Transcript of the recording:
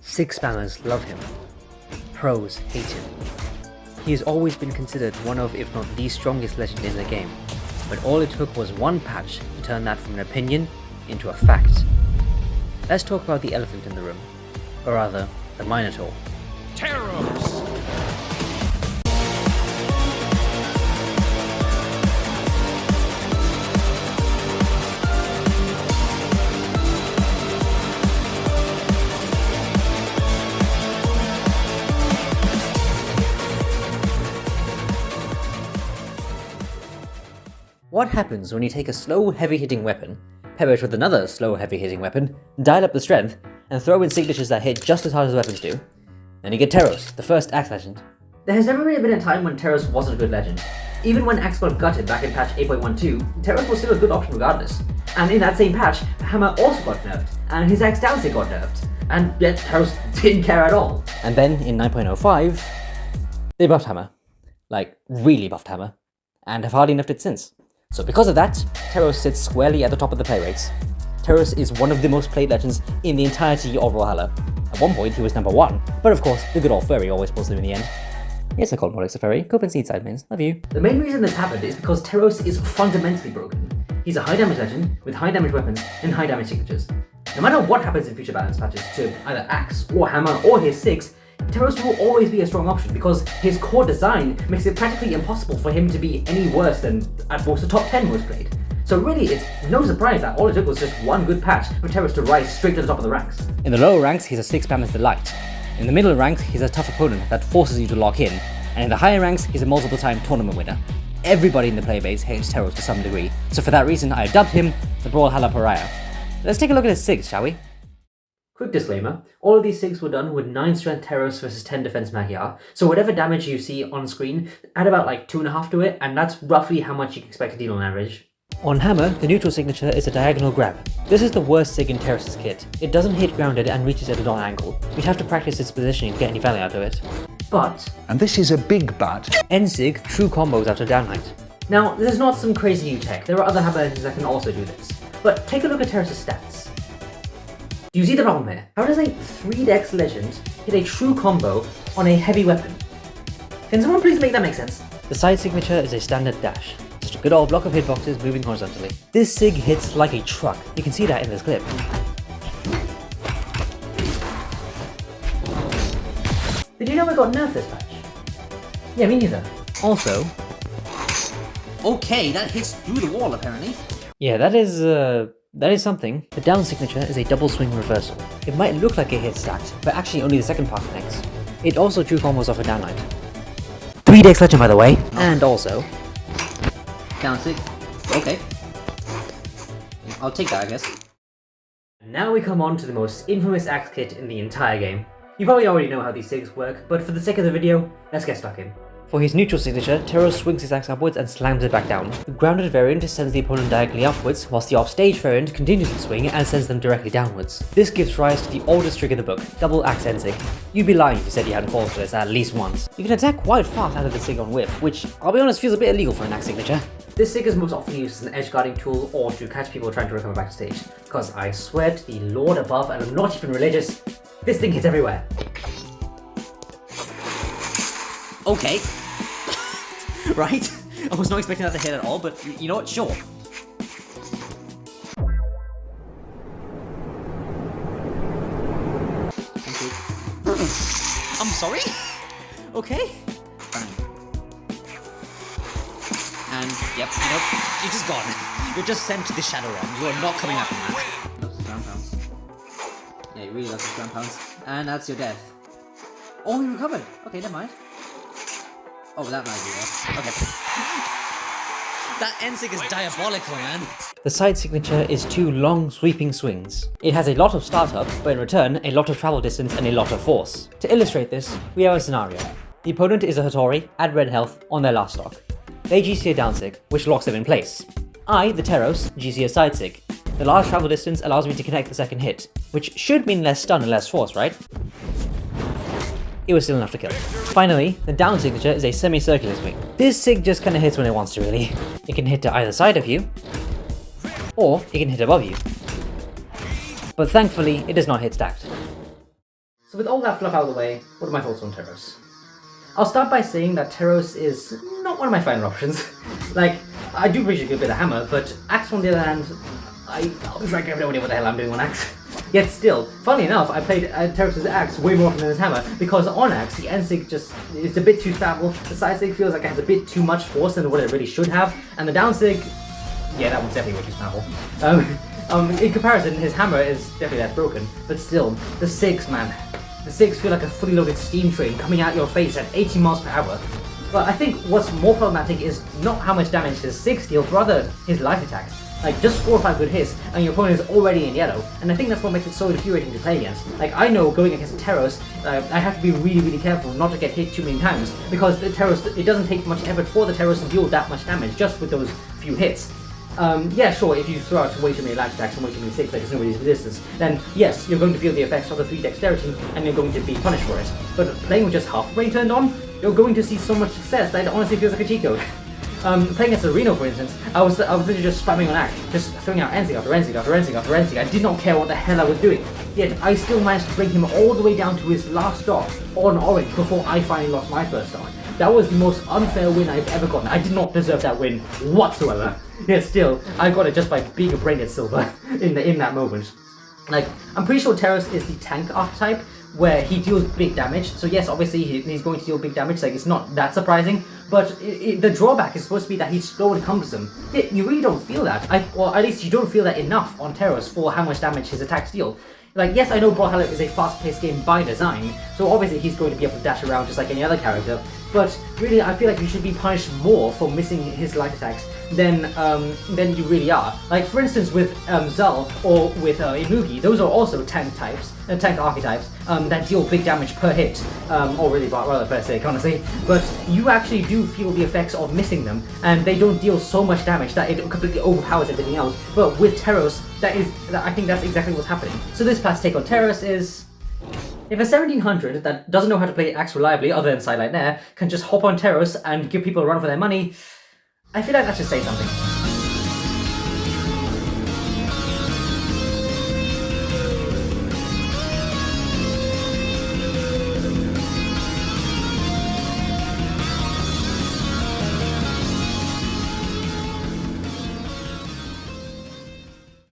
Sig spammers love him. Pros hate him. He has always been considered one of, if not the strongest legend in the game, but all it took was one patch to turn that from an opinion into a fact. Let's talk about the elephant in the room, or rather, the minotaur. Teros! What happens when you take a slow, heavy-hitting weapon, pair it with another slow, heavy-hitting weapon, dial up the strength, and throw in signatures that hit just as hard as weapons do? Then you get Teros, the first Axe legend. There has never really been a time when Teros wasn't a good legend. Even when Axe got gutted back in patch 8.12, Teros was still a good option regardless. And in that same patch, Hammer also got nerfed, and his Axe downsig got nerfed, and yet Teros didn't care at all. And then in 9.05, they buffed Hammer. Like, really buffed Hammer. And have hardly nerfed it since. So because of that, Teros sits squarely at the top of the play rates. Teros is one of the most played legends in the entirety of Brawlhalla. At one point he was number 1, but of course the good old furry always pulls through in the end. Yes, I call Molex a furry. Cope and seed side mains. Love you. The main reason this happened is because Teros is fundamentally broken. He's a high damage legend with high damage weapons and high damage signatures. No matter what happens in future balance patches to either Axe or Hammer or his Sigs, Teros will always be a strong option because his core design makes it practically impossible for him to be any worse than at most the top 10 most played. So really, it's no surprise that all it took was just one good patch for Teros to rise straight to the top of the ranks. In the lower ranks, he's a Sig spammer's delight. In the middle ranks, he's a tough opponent that forces you to lock in. And in the higher ranks, he's a multiple-time tournament winner. Everybody in the playbase hates Teros to some degree, so for that reason, I dubbed him the Brawlhalla PARIAH. Let's take a look at his Sigs, shall we? Quick disclaimer, all of these Sigs were done with 9 strength Teros versus 10 defense Magiar, so whatever damage you see on screen, add about like 2.5 to it, and that's roughly how much you can expect to deal on average. On Hammer, the neutral signature is a diagonal grab. This is the worst Sig in Teros' kit. It doesn't hit grounded and reaches at an odd angle. You'd have to practice its positioning to get any value out of it. But, and this is a big but, nsig true combos after downlight. Now, this is not some crazy new tech, there are other Hammer legends that can also do this. But take a look at Teros' stats. Do you see the problem here? How does a 3-dex legend hit a true combo on a heavy weapon? Can someone please make that make sense? The side signature is a standard dash. Just a good old block of hitboxes moving horizontally. This Sig hits like a truck. You can see that in this clip. Did you know I got nerfed this patch? Yeah, me neither. Also... Okay, that hits through the wall apparently. Yeah, that is something. The down signature is a double swing reversal. It might look like it hits stacked, but actually only the second part connects. It also true combos off a downlight. 3-dex legend by the way, and also... Down sig. Okay. I'll take that I guess. Now we come on to the most infamous Axe kit in the entire game. You probably already know how these Sigs work, but for the sake of the video, let's get stuck in. For his neutral signature, Teros swings his axe upwards and slams it back down. The grounded variant sends the opponent diagonally upwards, whilst the offstage variant continues to swing and sends them directly downwards. This gives rise to the oldest trick in the book, double axe nsig. You'd be lying if you said you hadn't fallen for this at least once. You can attack quite fast out of the Sig on whiff, which, I'll be honest, feels a bit illegal for an axe signature. This Sig is most often used as an edge guarding tool or to catch people trying to recover backstage. Because I swear to the Lord above, and I'm not even religious, this thing hits everywhere. Okay. Right? I was not expecting that to hit at all, but you know what? Sure. Thank you. I'm sorry? Okay. Fine. And, yep, you know, you're just gone. You're just sent to the Shadow Realm. You are not coming out from that. Loves his ground pounds. Yeah, he really loves his ground pounds. And that's your death. Oh, he recovered. Okay, never mind. Oh, that might be there. Okay. That nsig is diabolical, man. The side signature is 2 long, sweeping swings. It has a lot of startup, but in return, a lot of travel distance and a lot of force. To illustrate this, we have a scenario. The opponent is a Hattori at red health on their last stock. They GC a downsig, which locks them in place. I, the Teros, GC a side sig. The large travel distance allows me to connect the second hit, which should mean less stun and less force, right? It was still enough to kill. Finally, the down signature is a semicircular swing. This Sig just kinda hits when it wants to really. It can hit to either side of you, or it can hit above you. But thankfully, it does not hit stacked. So with all that fluff out of the way, what are my thoughts on Teros? I'll start by saying that Teros is not one of my final options. Like, I do appreciate a good bit of hammer, but Axe on the other hand, I'll be frank, I have no idea what the hell I'm doing on Axe. Yet still, funnily enough, I played Teros' Axe way more often than his hammer, because on Axe, the nsig just is a bit too stable, the side sig feels like it has a bit too much force than what it really should have, and the down sig, yeah, that one's definitely way too stable. In comparison, his hammer is definitely less broken, but still, the sigs, man. The sigs feel like a fully loaded steam train coming out your face at 80 miles per hour. But I think what's more problematic is not how much damage his sigs deal, but rather his light attacks. Like, just 4 or 5 good hits, and your opponent is already in yellow, and I think that's what makes it so infuriating to play against. Like, I know going against Teros, I have to be really, really careful not to get hit too many times, because the Teros, it doesn't take much effort for the Teros to deal that much damage just with those few hits. Yeah, sure, if you throw out way too many light attacks and way too many sigs, like there's nobody's resistance, then yes, you're going to feel the effects of the 3 dexterity, and you're going to be punished for it. But playing with just half brain turned on, you're going to see so much success that it honestly feels like a cheat code. Playing against Reno, for instance, I was literally just spamming on Axe, just throwing out nsig after nsig after nsig after nsig. I did not care what the hell I was doing. Yet I still managed to bring him all the way down to his last stock on orange before I finally lost my first stock. That was the most unfair win I've ever gotten. I did not deserve that win whatsoever. Yet still, I got it just by being a brain at silver in that moment. Like, I'm pretty sure Teros is the tank archetype, where he deals big damage. So yes, obviously he's going to deal big damage, like it's not that surprising, but the drawback is supposed to be that he's slow and cumbersome. You really don't feel that, or at least you don't feel that enough on Teros for how much damage his attacks deal. Like, yes, I know Brawlhalla is a fast-paced game by design, so obviously he's going to be able to dash around just like any other character, but really I feel like you should be punished more for missing his light attacks than you really are. Like, for instance, with Zal or with Imugi, those are also tank archetypes that deal big damage per hit, or really rather per se, honestly, but you actually do feel the effects of missing them, and they don't deal so much damage that it completely overpowers everything else. But with Teros, I think that's exactly what's happening. So this Plat's take on Teros is, if a 1700 that doesn't know how to play Axe reliably other than Sidelight Nair can just hop on Teros and give people a run for their money, I feel like that should say something.